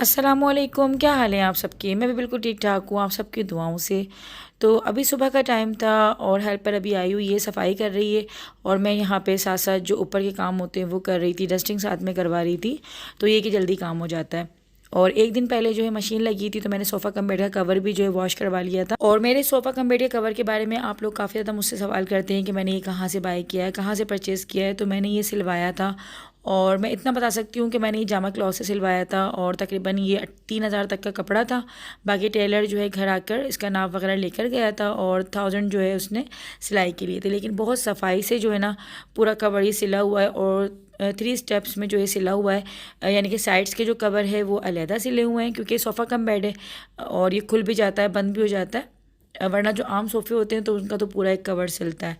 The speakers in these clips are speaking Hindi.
अस्सलामुअलैकुम, क्या हाल है आप सबके। मैं भी बिल्कुल ठीक ठाक हूँ, आप सबकी दुआओं से। तो अभी सुबह का टाइम था और हेल्पर अभी आई हुई है, सफाई कर रही है। और मैं यहाँ पे साथ साथ जो ऊपर के काम होते हैं वो कर रही थी, डस्टिंग साथ में करवा रही थी। तो ये कि जल्दी काम हो जाता है। और एक दिन पहले जो है मशीन लगी थी, तो मैंने सोफ़ा कम बेड का कवर भी जो है वॉश करवा लिया था। और मेरे सोफ़ा कम बेड के कवर के बारे में आप लोग काफ़ी ज़्यादा मुझसे सवाल करते हैं कि मैंने ये कहाँ से बाय किया है, कहाँ से परचेज़ किया है। तो मैंने ये सिलवाया था। और मैं इतना बता सकती हूँ कि मैंने ये जामा क्लॉथ से सिलवाया था और तकरीबन ये 3,000 तक का कपड़ा था। बाकी टेलर जो है घर आकर इसका नाप वगैरह लेकर गया था और 1000 जो है उसने सिलाई के लिए थे। लेकिन बहुत सफाई से जो है ना पूरा कवर ये सिला हुआ है और 3 स्टेप्स में जो ये सिला हुआ है। यानी कि साइड्स के जो कवर है वो अलहदा सिले हुए हैं, क्योंकि सोफ़ा कम बेड है और ये खुल भी जाता है, बंद भी हो जाता है। वरना जो आम सोफ़े होते हैं तो उनका तो पूरा एक कवर सिलता है।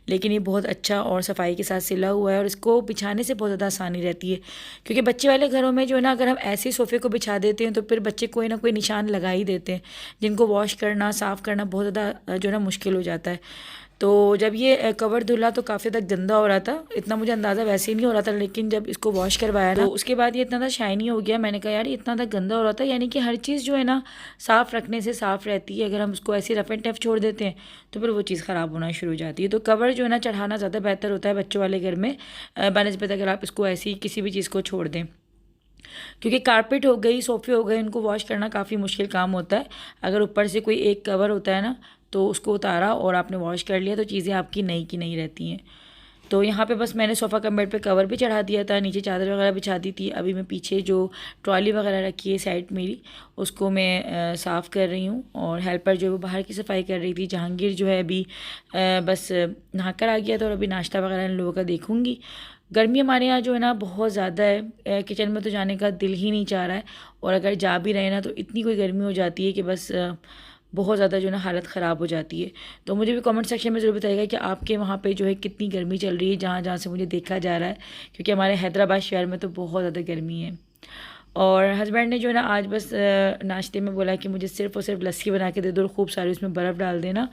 लेकिन ये बहुत अच्छा और सफाई के साथ सिला हुआ है और इसको बिछाने से बहुत ज़्यादा आसानी रहती है। क्योंकि बच्चे वाले घरों में जो है ना, अगर हम ऐसे सोफ़े को बिछा देते हैं तो फिर बच्चे कोई ना कोई निशान लगा ही देते हैं, जिनको वॉश करना, साफ़ करना बहुत ज़्यादा जो है ना मुश्किल हो जाता है। तो जब ये कवर धुला तो काफ़ी ज़्यादा गंदा हो रहा था। इतना मुझे अंदाज़ा वैसे ही नहीं हो रहा था, लेकिन जब इसको वॉश करवाया ना तो उसके बाद ये इतना ज़्यादा शाइनी हो गया। मैंने कहा यार ये इतना ज़्यादा गंदा हो रहा था। यानी कि हर चीज़ जो है ना साफ़ रखने से साफ़ रहती है। अगर हम उसको ऐसे रफ़ एंड टफ छोड़ देते हैं तो फिर वो चीज़ ख़राब होना शुरू हो जाती है। तो कवर जो है ना चढ़ाना ज़्यादा बेहतर होता है बच्चों वाले घर में, बनस्बत अगर आप इसको ऐसी ही किसी भी चीज़ को छोड़ दें। क्योंकि कारपेट हो गई, सोफ़े हो गए, इनको वॉश करना काफ़ी मुश्किल काम होता है। अगर ऊपर से कोई एक कवर होता है ना तो उसको उतारा और आपने वॉश कर लिया तो चीज़ें आपकी नई की नहीं रहती हैं। तो यहाँ पे बस मैंने सोफ़ा कम बेड पे कवर भी चढ़ा दिया था, नीचे चादर वगैरह बिछा दी थी। अभी मैं पीछे जो ट्रॉली वगैरह रखी है साइड मेरी, उसको मैं साफ़ कर रही हूँ। और हेल्पर जो है वो बाहर की सफाई कर रही थी। जहांगीर जो है अभी बस नहाकर आ गया था और अभी नाश्ता वगैरह इन लोगों का देखूँगी। गर्मी हमारे यहाँ जो है ना बहुत ज़्यादा है, किचन में तो जाने का दिल ही नहीं चाह रहा है। और अगर जा भी रहे ना तो इतनी कोई गर्मी हो जाती है कि बस बहुत ज़्यादा जो है ना हालत ख़राब हो जाती है। तो मुझे भी कमेंट सेक्शन में ज़रूर बताइएगा कि आपके वहाँ पे जो है कितनी गर्मी चल रही है, जहाँ जहाँ से मुझे देखा जा रहा है। क्योंकि हमारे हैदराबाद शहर में तो बहुत ज़्यादा गर्मी है। और हस्बैंड ने जो है ना आज बस नाश्ते में बोला कि मुझे सिर्फ़ और सिर्फ लस्सी बना के दे दो और खूब सारी उसमें बर्फ़ डाल देना।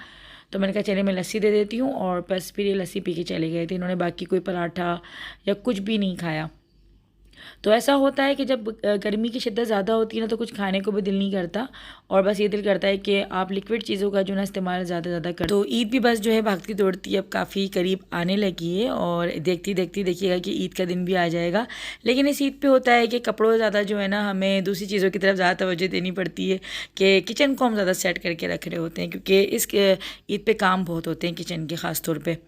तो मैंने कहा चलिए मैं लस्सी दे देती हूँ। और बस फिर ये लस्सी पी के चले गए थे। इन्होंने बाकी कोई पराठा या कुछ भी नहीं खाया। तो ऐसा होता है कि जब गर्मी की शिद्दत ज़्यादा होती है ना तो कुछ खाने को भी दिल नहीं करता। और बस ये दिल करता है कि आप लिक्विड चीज़ों का जो ना इस्तेमाल ज़्यादा से ज़्यादा करें। तो ईद भी बस जो है भागती दौड़ती अब काफ़ी करीब आने लगी है और देखती देखती देखिएगा कि ईद का दिन भी आ जाएगा। लेकिन इस ईद पे होता है कि कपड़ों ज़्यादा जो है ना हमें दूसरी चीज़ों की तरफ ज़्यादा तवज्जो देनी पड़ती है कि किचन को हम ज़्यादा सेट करके रख रहे होते हैं, क्योंकि इस ईद पे काम बहुत होते हैं किचन के ख़ास तौर पे।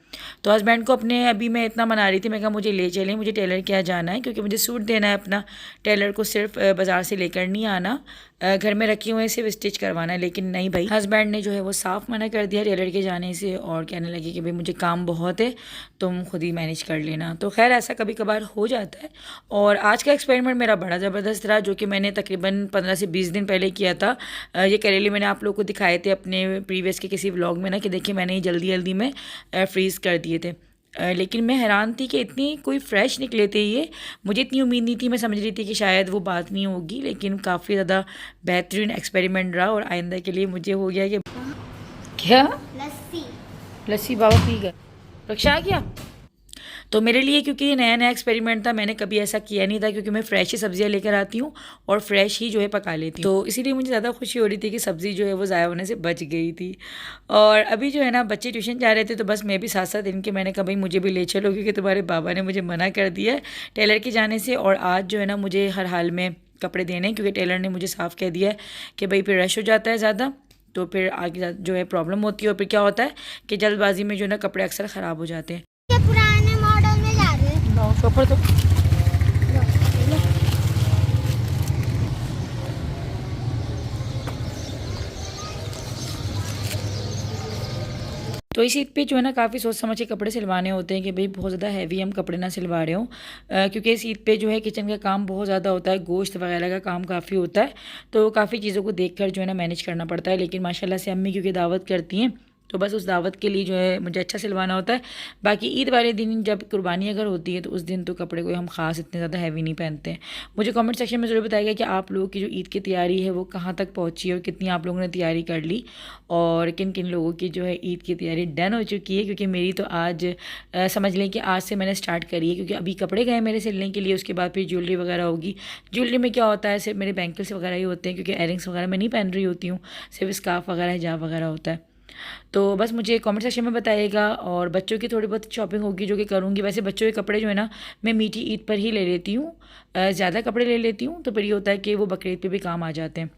तो हस्बैंड को अपने अभी मैं इतना मना रही थी, मैं कहा मुझे ले चलें, मुझे टेलर के यहाँ जाना है, क्योंकि मुझे सूट देना है अपना। टेलर को सिर्फ बाज़ार से लेकर नहीं आना, घर में रखे हुए सिर्फ स्टिच करवाना है। लेकिन नहीं भाई, हस्बैंड ने जो है वो साफ़ मना कर दिया टेलर के जाने से और कहने लगे कि भाई मुझे काम बहुत है, तुम खुद ही मैनेज कर लेना। तो खैर ऐसा कभी कभार हो जाता है। और आज का एक्सपेरिमेंट मेरा बड़ा ज़बरदस्त रहा, जो कि मैंने तकरीबन 15 से 20 दिन पहले किया था। ये करेले मैंने आप लोग को दिखाए थे अपने प्रीवियस के किसी व्लॉग में ना, कि देखिए मैंने ये जल्दी जल्दी में फ्रीज़ कर दिए थे। लेकिन मैं हैरान थी कि इतनी कोई फ्रेश निकले थे ये। मुझे इतनी उम्मीद नहीं थी, मैं समझ रही थी कि शायद वो बात नहीं होगी। लेकिन काफ़ी ज़्यादा बेहतरीन एक्सपेरिमेंट रहा और आइंदा के लिए मुझे हो गया कि क्या लस्सी। लस्सी बाबा पी गए, रक्षा आ गया। तो मेरे लिए क्योंकि ये नया नया एक्सपेरिमेंट था, मैंने कभी ऐसा किया नहीं था, क्योंकि मैं फ़्रेश ही सब्जियां लेकर आती हूँ और फ्रेश ही जो है पका लेती हूँ। तो इसीलिए मुझे ज़्यादा खुशी हो रही थी कि सब्ज़ी जो है वो ज़ाया होने से बच गई थी। और अभी जो है ना बच्चे ट्यूशन जा रहे थे तो बस मैं भी साथ साथ इनके, मैंने कहा भाई मुझे भी ले चलो, क्योंकि तुम्हारे बाबा ने मुझे मना कर दिया है टेलर के जाने से। और आज जो है ना मुझे हर हाल में कपड़े देने हैं, क्योंकि टेलर ने मुझे साफ़ कह दिया है कि भाई फिर रश हो जाता है ज़्यादा, तो फिर आगे जो है प्रॉब्लम होती है। और फिर क्या होता है कि जल्दबाजी में जो है ना कपड़े अक्सर ख़राब हो जाते हैं। ये पुराने मॉडल में जा रहे हैं। शॉपर तो तो इस ईद पे जो है ना काफ़ी सोच समझ के कपड़े सिलवाने होते हैं कि भाई बहुत ज़्यादा हैवी हम कपड़े ना सिलवा रहे हों, क्योंकि इस ईद पे जो है किचन का काम बहुत ज़्यादा होता है, गोश्त वगैरह का काम काफ़ी होता है। तो काफ़ी चीज़ों को देख कर जो है ना मैनेज करना पड़ता है। लेकिन माशाल्लाह से अम्मी क्योंकि दावत करती हैं तो बस उस दावत के लिए जो है मुझे अच्छा सिलवाना होता है। बाकी ईद वाले दिन जब कुर्बानी अगर होती है तो उस दिन तो कपड़े कोई हम ख़ास इतने ज़्यादा हैवी नहीं पहनते हैं। मुझे कमेंट सेक्शन में ज़रूर बताइएगा कि आप लोगों की जो ईद की तैयारी है वो कहाँ तक पहुँची है और कितनी आप लोगों ने तैयारी कर ली, और किन किन लोगों की जो है ईद की तैयारी डन हो चुकी है। क्योंकि मेरी तो आज समझ लें कि आज से मैंने स्टार्ट करी है, क्योंकि अभी कपड़े गए मेरे सिलने के लिए, उसके बाद फिर ज्वेलरी वगैरह होगी। ज्वेलरी में क्या होता है, सिर्फ मेरे बैंगल्स वगैरह ही होते हैं, क्योंकि एयरिंग्स वगैरह मैं नहीं पहन रही होती हूँ, सिर्फ स्कार्फ वगैरह हिजाब वगैरह होता है। तो बस मुझे कमेंट सेक्शन में बताइएगा। और बच्चों की थोड़ी बहुत शॉपिंग होगी जो कि करूँगी। वैसे बच्चों के कपड़े जो है ना मैं मीठी ईद पर ही ले लेती हूँ, ज़्यादा कपड़े ले लेती हूँ, तो फिर ये होता है कि वो बकरीद पे भी काम आ जाते हैं।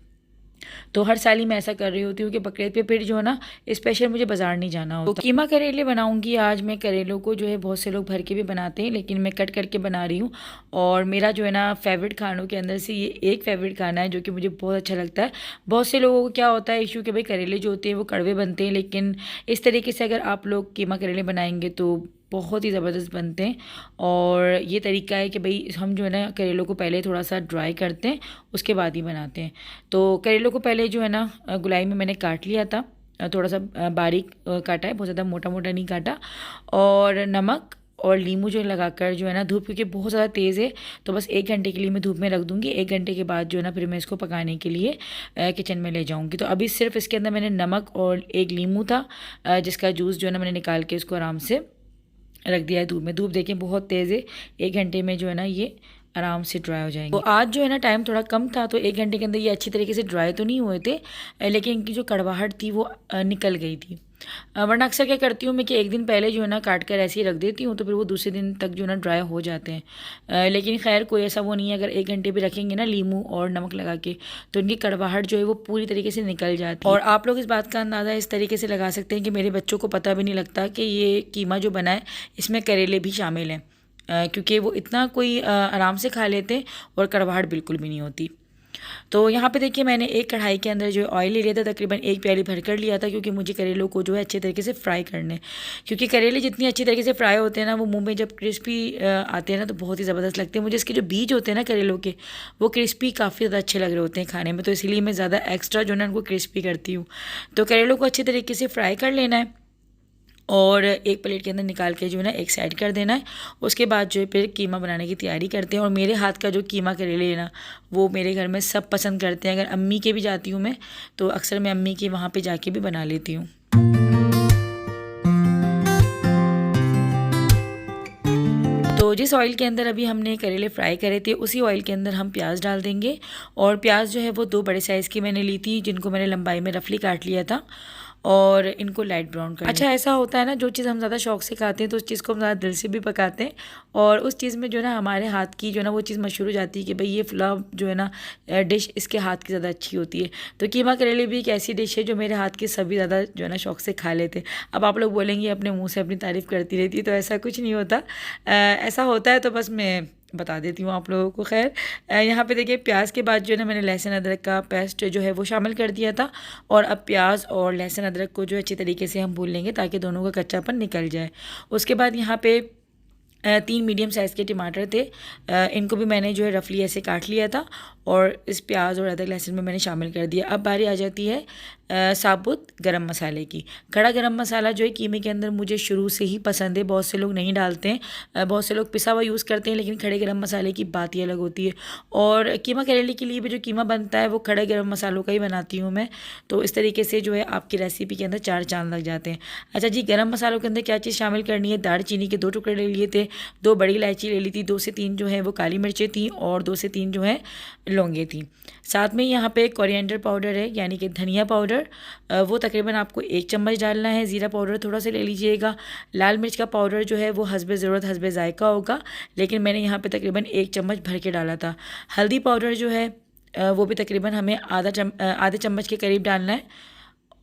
तो हर साल ही मैं ऐसा कर रही होती हूँ कि बकरीद पे फिर जो है ना स्पेशल मुझे बाज़ार नहीं जाना होता। तो कीमा करेले बनाऊँगी आज मैं। करेलों को जो है बहुत से लोग भर के भी बनाते हैं, लेकिन मैं कट करके बना रही हूँ। और मेरा जो है ना फेवरेट खानों के अंदर से ये एक फेवरेट खाना है जो कि मुझे बहुत अच्छा लगता है। बहुत से लोगों को क्या होता है इशू कि भाई करेले जो होते हैं वो कड़वे बनते हैं, लेकिन इस तरीके से अगर आप लोग कीमा करेले बनाएंगे तो बहुत ही ज़बरदस्त बनते हैं। और ये तरीका है कि भाई हम जो है ना करेलों को पहले थोड़ा सा ड्राई करते हैं, उसके बाद ही बनाते हैं। तो करेलों को पहले जो है ना गुलाई में मैंने काट लिया था, थोड़ा सा बारीक काटा है, बहुत ज़्यादा मोटा मोटा नहीं काटा। और नमक और नींबू जो लगाकर जो है ना धूप, क्योंकि बहुत ज़्यादा तेज़ है तो बस 1 घंटे के लिए मैं धूप में रख दूँगी। 1 घंटे के बाद जो है ना फिर मैं इसको पकाने के लिए किचन में ले जाऊँगी। तो अभी सिर्फ इसके अंदर मैंने नमक और एक नींबू था जिसका जूस जो है ना मैंने निकाल के इसको आराम से रख दिया है धूप में। धूप देखें बहुत तेज़ है, 1 घंटे में जो है ना ये आराम से ड्राई हो जाएंगे। तो आज जो है ना टाइम थोड़ा कम था, तो 1 घंटे के अंदर ये अच्छी तरीके से ड्राई तो नहीं हुए थे, लेकिन इनकी जो कड़वाहट थी वो निकल गई थी। वरना अक्सर क्या करती हूँ मैं कि एक दिन पहले जो है ना काट कर ऐसे ही रख देती हूँ, तो फिर वो दूसरे दिन तक जो है ना ड्राई हो जाते हैं। लेकिन खैर कोई ऐसा वो नहीं है, अगर 1 घंटे भी रखेंगे ना नींबू और नमक लगा के तो इनकी कड़वाहट जो है वो पूरी तरीके से निकल जाती है। और आप लोग इस बात का अंदाज़ा इस तरीके से लगा सकते हैं कि मेरे बच्चों को पता भी नहीं लगता कि ये कीमा जो बना है इसमें करेले भी शामिल हैं, क्योंकि वो इतना कोई आराम से खा लेते हैं और कड़वाहट बिल्कुल भी नहीं होती। तो यहाँ पे देखिए मैंने एक कढ़ाई के अंदर जो ऑयल ले लिया था, तकरीबन 1 प्याली भर कर लिया था, क्योंकि मुझे करेलों को जो है अच्छे तरीके से फ्राई करने। क्योंकि करेले जितनी अच्छी तरीके से फ्राई होते हैं ना वो मुंह में जब क्रिस्पी आते हैं ना तो बहुत ही ज़बरदस्त लगते हैं। मुझे इसके जो बीज होते हैं ना करेलों के वो क्रिस्पी काफ़ी ज़्यादा अच्छे लग रहे होते हैं खाने में, तो इसीलिए मैं ज़्यादा एक्स्ट्रा जो है ना उनको क्रिस्पी करती हूँ। तो करेलों को अच्छे तरीके से फ्राई कर लेना है और एक प्लेट के अंदर निकाल के जो है ना एक साइड कर देना है। उसके बाद जो है फिर कीमा बनाने की तैयारी करते हैं। और मेरे हाथ का जो कीमा करेले है ना वो मेरे घर में सब पसंद करते हैं। अगर अम्मी के भी जाती हूँ मैं तो अक्सर मैं अम्मी के वहाँ पे जाके भी बना लेती हूँ। तो जिस ऑयल के अंदर अभी हमने करेले फ्राई करे थे उसी ऑयल के अंदर हम प्याज डाल देंगे। और प्याज जो है वो 2 बड़े साइज़ की मैंने ली थी, जिनको मैंने लंबाई में रफली काट लिया था, और इनको लाइट ब्राउन कर। अच्छा ऐसा होता है ना, जो चीज़ हम ज़्यादा शौक से खाते हैं तो उस चीज़ को हम ज़्यादा दिल से भी पकाते हैं, और उस चीज़ में जो है ना हमारे हाथ की जो है ना वो चीज़ मशहूर हो जाती है कि भाई ये पुलाव जो है ना डिश इसके हाथ की ज़्यादा अच्छी होती है। तो कीमा करेले भी एक ऐसी डिश है जो मेरे हाथ की सभी ज़्यादा जो है ना शौक से खा लेते हैं। अब आप लोग बोलेंगे अपने मुँह से अपनी तारीफ़ करती रहती है, तो ऐसा कुछ नहीं होता। ऐसा होता है तो बस मैं बता देती हूँ आप लोगों को। खैर यहाँ पे देखिए प्याज के बाद जो है ना मैंने लहसुन अदरक का पेस्ट जो है वो शामिल कर दिया था, और अब प्याज और लहसुन अदरक को जो अच्छी तरीके से हम भून लेंगे ताकि दोनों का कच्चापन निकल जाए। उसके बाद यहाँ पे 3 मीडियम साइज़ के टमाटर थे, इनको भी मैंने जो है रफली ऐसे काट लिया था और इस प्याज और अदरक लहसुन में मैंने शामिल कर दिया। अब बारी आ जाती है साबुत गरम मसाले की। खड़ा गरम मसाला जो है कीमे के अंदर मुझे शुरू से ही पसंद है, बहुत से लोग नहीं डालते हैं, बहुत से लोग पिसा हुआ यूज़ करते हैं, लेकिन खड़े गरम मसाले की बात ही अलग होती है। और कीमा करेले के लिए भी जो कीमा बनता है वो खड़े गरम मसालों का ही बनाती हूँ मैं। तो इस तरीके से जो है आपकी रेसिपी के अंदर 4 चांद लग जाते हैं। अच्छा जी, गरम मसालों के अंदर क्या चीज़ शामिल करनी है, दालचीनी के 2 टुकड़े ले लिए थे, 2 बड़ी इलायची ले ली थी, 2 से 3 जो है वो काली मिर्चें थी, और 2 से 3 जो है लौंगे थी। साथ में यहाँ पे कोरिएंडर पाउडर है यानी कि धनिया पाउडर, वो तकरीबन आपको 1 चम्मच डालना है। ज़ीरा पाउडर थोड़ा सा ले लीजिएगा। लाल मिर्च का पाउडर जो है वो हस्बे ज़रूरत हस्बे ज़ायका होगा, लेकिन मैंने यहाँ पे तकरीबन 1 चम्मच भर के डाला था। हल्दी पाउडर जो है वो भी तकरीबन हमें आधे चम्मच के करीब डालना है।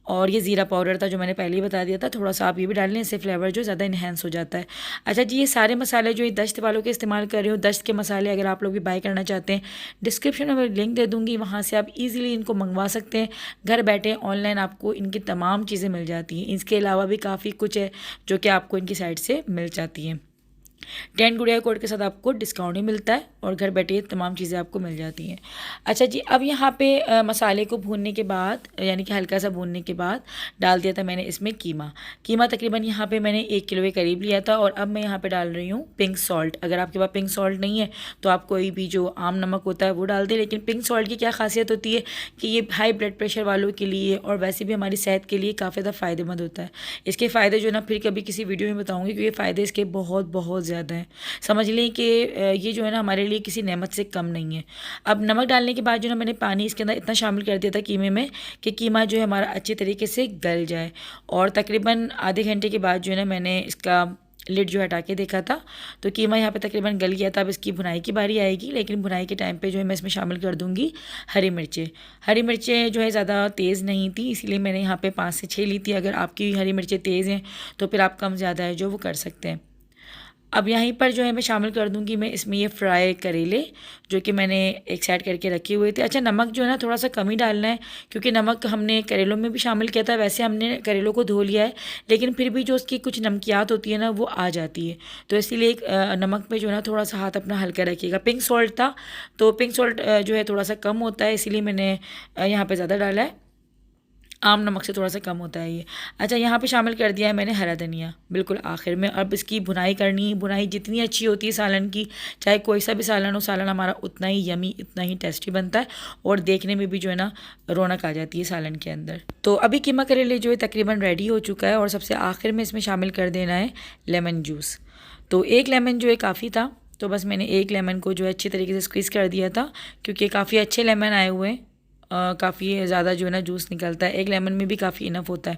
और ये ज़ीरा पाउडर था जो मैंने पहले ही बता दिया था, थोड़ा सा आप ये भी डाल लें, इससे फ्लेवर जो ज़्यादा इन्हेंस हो जाता है। अच्छा जी, ये सारे मसाले जो ये दश्त वालों के इस्तेमाल कर रही हूँ, दश्त के मसाले अगर आप लोग भी बाय करना चाहते हैं डिस्क्रिप्शन में मैं लिंक दे दूँगी, वहाँ से आप इजीली इनको मंगवा सकते हैं। घर बैठे ऑनलाइन आपको इनकी तमाम चीज़ें मिल जाती हैं। इसके अलावा भी काफ़ी कुछ है जो कि आपको इनकी साइट से मिल जाती हैं। 10 गुड़िया कोड के साथ आपको डिस्काउंट भी मिलता है और घर बैठे तमाम चीज़ें आपको मिल जाती हैं। अच्छा जी, अब यहाँ पे मसाले को भूनने के बाद यानी कि हल्का सा भूनने के बाद डाल दिया था मैंने इसमें कीमा तकरीबन यहाँ पे मैंने 1 किलो के करीब लिया था। और अब मैं यहाँ पे डाल रही हूँ पिंक सॉल्ट। अगर आपके पास पिंक सॉल्ट नहीं है तो आप कोई भी जो आम नमक होता है वो डाल दें। लेकिन पिंक सॉल्ट की क्या खासियत होती है कि ये हाई ब्लड प्रेशर वालों के लिए और वैसे भी हमारी सेहत के लिए काफ़ी ज़्यादा फ़ायदेमंद होता है। इसके फ़ायदे जो ना फिर कभी किसी वीडियो में बताऊँगी, क्योंकि फ़ायदे इसके बहुत बहुत ज़्यादा हैं। समझ लें कि ये जो है ना हमारे लिए किसी नेमत से कम नहीं है। अब नमक डालने के बाद जो ना मैंने पानी इसके अंदर इतना शामिल कर दिया था कीमे में कि कीमा जो है हमारा अच्छे तरीके से गल जाए। और तकरीबन आधे घंटे के बाद जो है ना मैंने इसका लिड जो हटा के देखा था तो कीमा यहाँ पे तकरीबन गल गया था। अब इसकी भुनाई की बारी आएगी, लेकिन भुनाई के टाइम पे जो है मैं इसमें शामिल कर दूँगी हरी मिर्चें। हरी मिर्चें जो है ज़्यादा तेज़ नहीं थी, इसीलिए मैंने यहाँ पे 5 से 6 ली थी। अगर आपकी हरी मिर्चें तेज़ हैं तो फिर आप कम ज़्यादा है जो वो कर सकते हैं। अब यहीं पर जो है मैं शामिल कर दूंगी मैं इसमें ये फ्राई करेले जो कि मैंने एक साइड करके रखे हुए थे। अच्छा, नमक जो है ना थोड़ा सा कम ही डालना है, क्योंकि नमक हमने करेलों में भी शामिल किया था। वैसे हमने करेलों को धो लिया है, लेकिन फिर भी जो उसकी कुछ नमकियात होती है ना वो आ जाती है। तो इसीलिए नमक पे जो है ना थोड़ा सा हाथ अपना हल्का रखिएगा। पिंक सॉल्ट था तो पिंक सॉल्ट जो है थोड़ा सा कम होता है, इसीलिए मैंने यहाँ पर ज़्यादा डाला है। आम नमक से थोड़ा सा कम होता है ये। अच्छा, यहाँ पे शामिल कर दिया है मैंने हरा धनिया बिल्कुल आखिर में। अब इसकी भुनाई करनी, भुनाई जितनी अच्छी होती है सालन की, चाहे कोई सा भी सालन हो, सालन हमारा उतना ही यमी, इतना ही टेस्टी बनता है और देखने में भी जो है ना रौनक आ जाती है सालन के अंदर। तो अभी कीमा करेले जो है तकरीबन रेडी हो चुका है और सबसे आखिर में इसमें शामिल कर देना है लेमन जूस। तो 1 लेमन जो है काफ़ी था, तो बस मैंने 1 लेमन को जो है अच्छी तरीके से स्क्वीज़ कर दिया था, क्योंकि काफ़ी अच्छे लेमन आए हुए हैं। काफ़ी ज़्यादा जो है ना जूस निकलता है, 1 लेमन में भी काफ़ी इनफ होता है।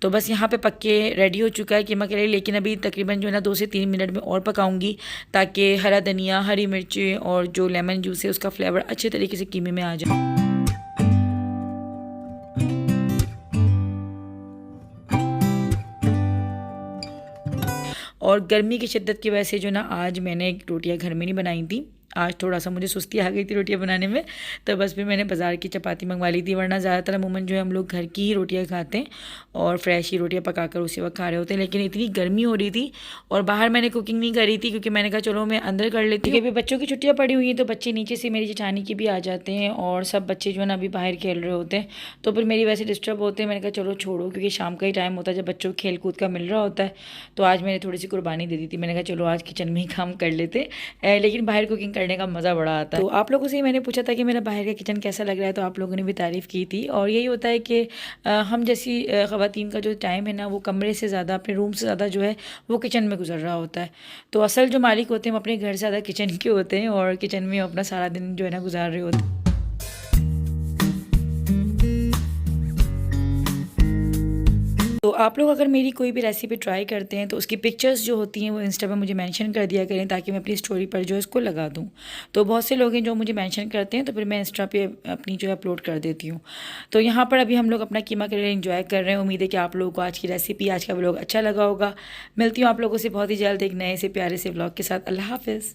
तो बस यहाँ पे पक के रेडी हो चुका है कीमा करेले। लेकिन अभी तकरीबन जो है ना 2 से 3 मिनट में और पकाऊंगी, ताकि हरा धनिया, हरी मिर्ची और जो लेमन जूस है उसका फ्लेवर अच्छे तरीके से कीमे में आ जाए। और गर्मी की शिद्दत की वजह से जो ना आज मैंने रोटियां घर में नहीं बनाई थी। आज थोड़ा सा मुझे सुस्ती आ गई थी रोटियां बनाने में, तो बस फिर मैंने बाज़ार की चपाती मंगवा ली थी। वरना ज़्यादातर अमूमन जो है हम लोग घर की ही रोटियां खाते हैं और फ्रेश ही रोटियां पकाकर उसी वक्त खा रहे होते हैं। लेकिन इतनी गर्मी हो रही थी और बाहर मैंने कुकिंग नहीं करी थी, क्योंकि मैंने कहा चलो मैं अंदर कर लेती हूँ। क्योंकि बच्चों की छुट्टियाँ पड़ी हुई हैं तो बच्चे नीचे से मेरी जेठानी की भी आ जाते हैं और सब बच्चे जो है ना अभी बाहर खेल रहे होते हैं, तो फिर मेरी वैसे डिस्टर्ब होते हैं। मैंने कहा चलो छोड़ो, क्योंकि शाम का ही टाइम होता है जब बच्चों को खेल कूद का मिल रहा होता है। तो आज मैंने थोड़ी सी कुर्बानी दे दी थी, मैंने कहा चलो आज किचन में ही काम कर लेते। लेकिन बाहर कुकिंग करने का मज़ा बड़ा आता है। तो आप लोगों से ही मैंने पूछा था कि मेरा बाहर का किचन कैसा लग रहा है, तो आप लोगों ने भी तारीफ़ की थी। और यही होता है कि हम जैसी ख़वातीन का जो टाइम है ना वो कमरे से ज़्यादा, अपने रूम से ज़्यादा जो है वो किचन में गुजर रहा होता है। तो असल जो मालिक होते हैं वो अपने घर से ज़्यादा किचन के होते हैं और किचन में अपना सारा दिन जो है ना गुजार रहे होते हैं। तो आप लोग अगर मेरी कोई भी रेसिपी ट्राई करते हैं तो उसकी पिक्चर्स जो होती हैं वो इंस्टा पर मुझे मेंशन कर दिया करें, ताकि मैं अपनी स्टोरी पर जो है इसको लगा दूँ। तो बहुत से लोग हैं जो मुझे मेंशन करते हैं, तो फिर मैं इंस्टा पे अपनी जो है अपलोड कर देती हूँ। तो यहाँ पर अभी हम लोग अपना कीमा करेला एंजॉय कर रहे हैं। उम्मीद है कि आप लोगों को आज की रेसिपी, आज का व्लॉग अच्छा लगा होगा। मिलती हूँ आप लोगों से बहुत ही जल्द एक नए से प्यारे से व्लॉग के साथ। अल्लाह हाफ़िज़।